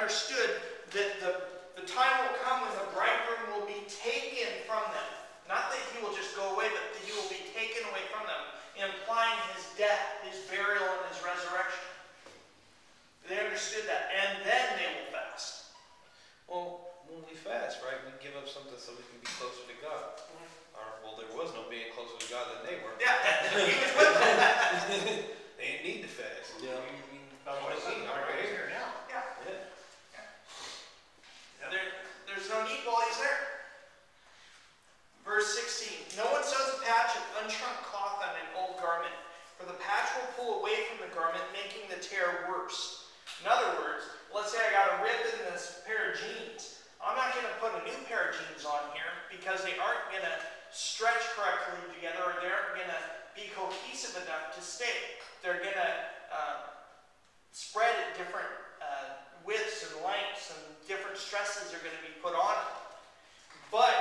understood that the time will come when the bridegroom will be taken from them. Not that he will just go away, but that he will be taken away from them, implying his death, his burial, and his resurrection. They understood that, and then they will fast. Well, when we fast, right, we give up something so we can be closer to God. Well, there was no being closer to God than they were. Yeah, he was with them. They didn't need to fast. Yeah. Here now. Yeah. There's no need while he's there. Verse 16. No one sews a patch of unshrunk cloth on an old garment, for the patch will pull away from the garment, making the tear worse. In other words, let's say I got a rip in this pair of jeans. I'm not going to put a new pair of jeans on here because they aren't going to stretch correctly together, or they aren't going to be cohesive enough to stay. They're going to spread at different widths and lengths, and different stresses are going to be put on it. But,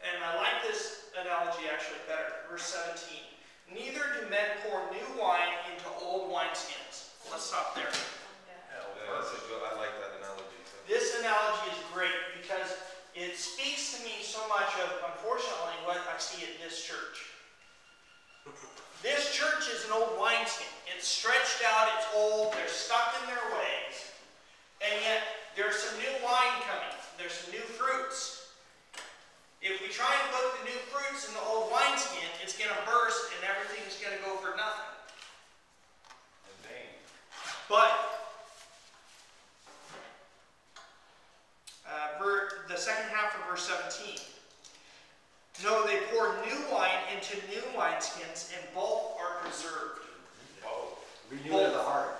and I like this analogy actually better, verse 17. Neither do men pour new wine into old wineskins. Let's stop there. I like that analogy too. This analogy is great because it speaks to me so much of, unfortunately, what I see at this church. This church is an old wineskin. It's stretched out, it's old, they're stuck in their ways. And yet, there's some new wine coming. There's some new fruits. If we try and put the new fruits in the old wineskin, it's going to burst and everything's going to go for nothing. But, the second half of verse 17. No, they pour new wine into new wineskins, and both are preserved. Renewing of the heart.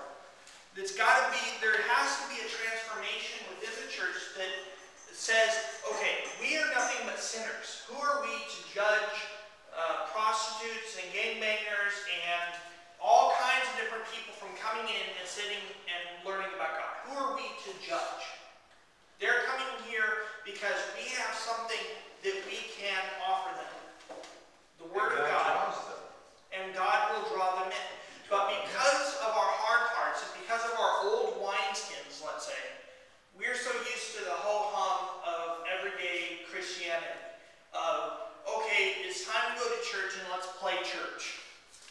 It's got to be, there has to be a transformation within the church that says, okay, we are nothing but sinners. Who are we to judge prostitutes and gangbangers and all kinds of different people from coming in and sitting and learning about God? Who are we to judge? They're coming here because we have something that we can offer them. The Word of God. And God will draw them in. But because of our hard hearts and because of our old wineskins, let's say, we're so used to the ho-hum of everyday Christianity. Of, okay, it's time to go to church and let's play church.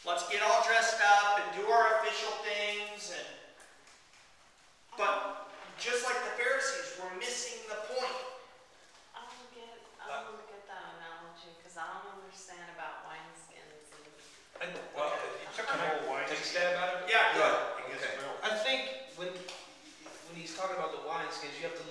Let's get all dressed up and do our official things. But just like the Pharisees, we're missing the point. I don't get that analogy because I don't understand about wineskins. Well, take a stab at it? Yeah, go ahead. Okay. I think when he's talking about the wineskins, you have to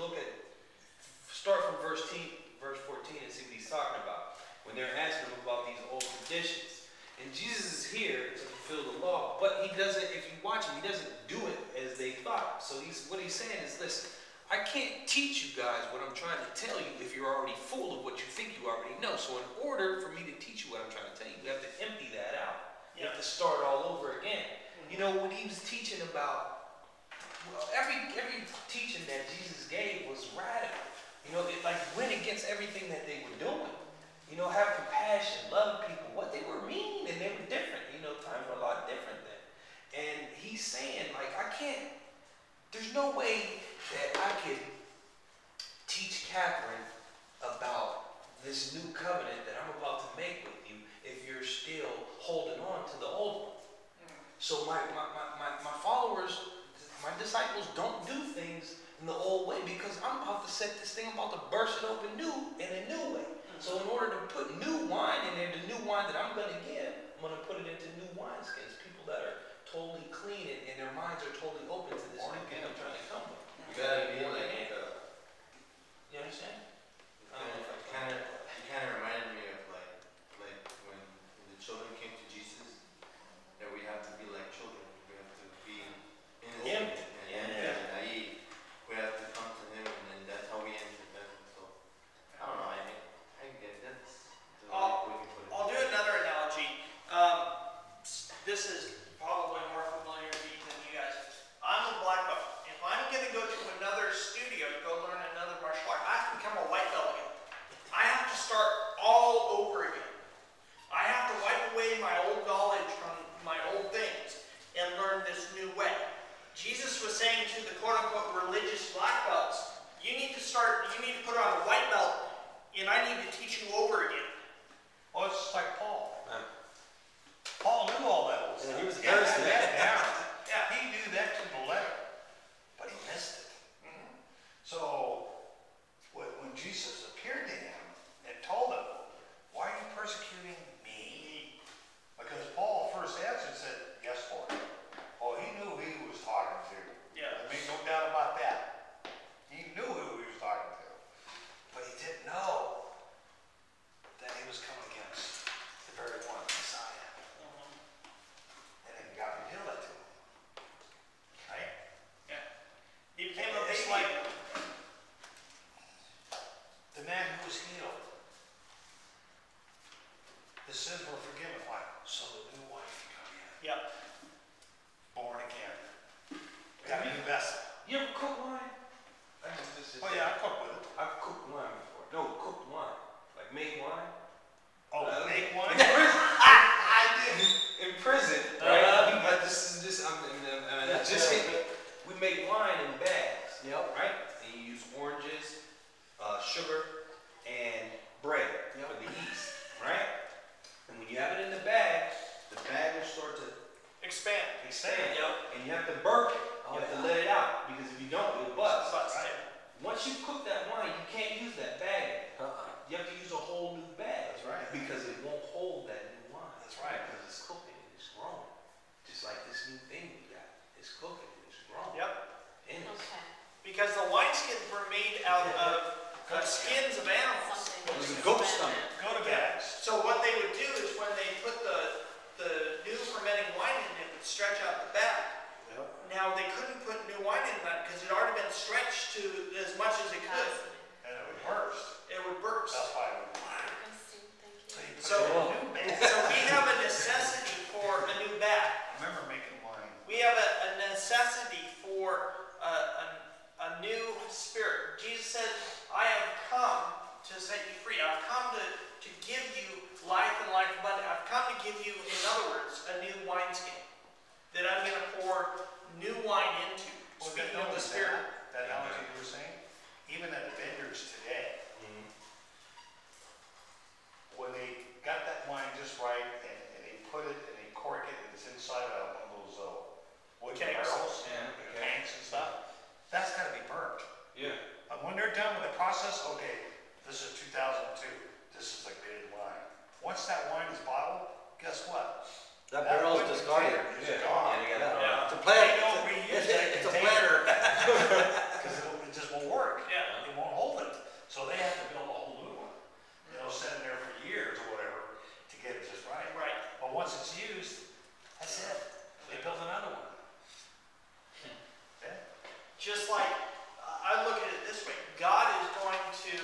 start from verse 14 and see what he's talking about. When they're asking him about these old traditions. And Jesus is here to fulfill the law, but he doesn't, if you watch him, he doesn't do it as they thought. So what he's saying is, listen, I can't teach you guys what I'm trying to tell you if you're already full of what you think you already know. So in order for me to teach you what I'm trying to tell you, you have to empty that out. You have to start all over again. You know, when he was teaching about, well, every teaching that Jesus gave was radical. You know, it like went against everything that they were doing. You know, have compassion, love people. What they were mean and they were different. You know, times were a lot different then. And he's saying, like, there's no way that I could teach Catherine about this new covenant that I'm about to make with you if you're still holding on to the old one. So my followers, my disciples don't do things in the old way because I'm about to set this thing, I'm about to burst it open new in a new way. So in order to put new wine in there, the new wine that I'm going to give, I'm going to put it into new wineskins. People that are totally clean and their minds are totally open to this new thing I'm trying to come with. You gotta be like, you understand? It kind of reminded me of like when the children came to Jesus, that we have to be like children. We have to be innocent and naive. We have to come to him, and then that's how we enter heaven. So I don't know. I get that's the way we can put it. I'll do another analogy. This is probably more familiar to me than you guys. I'm a black belt. If I'm going to go to another studio to go learn another martial art, I have to become a white belt again. I have to start all over again. I have to wipe away my old knowledge from my old things and learn this new way. Jesus was saying to the quote-unquote religious black belts, you need to put on a white belt, and I need to teach you over again. Well, it's just like Paul. Man. Paul knew all that old stuff. he was a Yeah, Pharisee. yeah. Yeah. He knew that to the letter, but he missed it. So, when Jesus appeared to him and told him, why are you persecuting me? Because Paul first answered said, yes, Lord. Oh, he knew who he was talking to. Yeah. There made no doubt about that. He knew who he was talking to. But he didn't know that he was coming against the very one, Messiah. And then God revealed that to him. Right? Yeah. He became a It's baby. like the man who was healed. His sins were forgiven. Why? So the new wife could come in. Yep. Born again. Got a new vessel. You ever cook wine? I know this is. Oh yeah, I cook with it. I've cooked wine before. No, cooked wine. Like made wine. Oh, make one? I did. In prison, right? This is just, it just hit me. We make wine in bags. Yep. Right? And you use oranges, sugar, and bread for the yeast. Right? And when you have it in the bag will start to Expand. expand. Yep. And you have to burp it. You have to let it out. Because if you don't, it'll bust. Bust, Right. yeah. Once you cook that wine, you can't use that bag. You have to use a whole new bag. That's right. Because it won't hold that new wine. That's right. Because it's cooking and it's growing. Just like this new thing we got. It's cooking and it's growing. Yep. And it's Okay. Because the wineskins were made out of skins of animals. Something. It was a to goat expand stomach. it. Go to bags. So what they would do is when they put the new fermenting wine in, it would stretch out the bag. Yep. Now they couldn't put new wine in that because it had already been stretched to as much as it could. Fascinating. And it would burst. It would burst. That's why it would. Interesting, thank So you. you put So- it in a new bag. So we have a necessity for a new bag. I remember making wine. We have a necessity for a new spirit. Jesus said, I have come to set you free. I've come to give you life and life abundant. I've come to give you, in other words, a new wineskin that I'm going to pour new wine into. Well, Speaking that of the notice spirit. that analogy you were saying, even at the vineyards today, when they got that wine just right and they put it and they cork it and it's inside of one of those wood Tanks. barrels, Yeah. tanks and stuff, that's got to be burnt. Yeah. But when they're done with the process, okay, this is 2002, this is a good wine. Once that wine is bottled, guess what? That barrel's wood discarded. container is Yeah. gone. Yeah, you gotta- Yeah. It's a They plant. don't reuse that It's a container. planter. Because it just won't work. Yeah. It won't hold it. So they have to build a whole new one. Sit in there for years or whatever to get it just right. Right. But once it's used, that's it. They build another one. Yeah. Just like, I look at it this way, God is going to,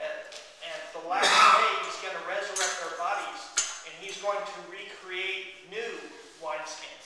at the last day, He's going to resurrect our bodies, and He's going to recreate new wineskins.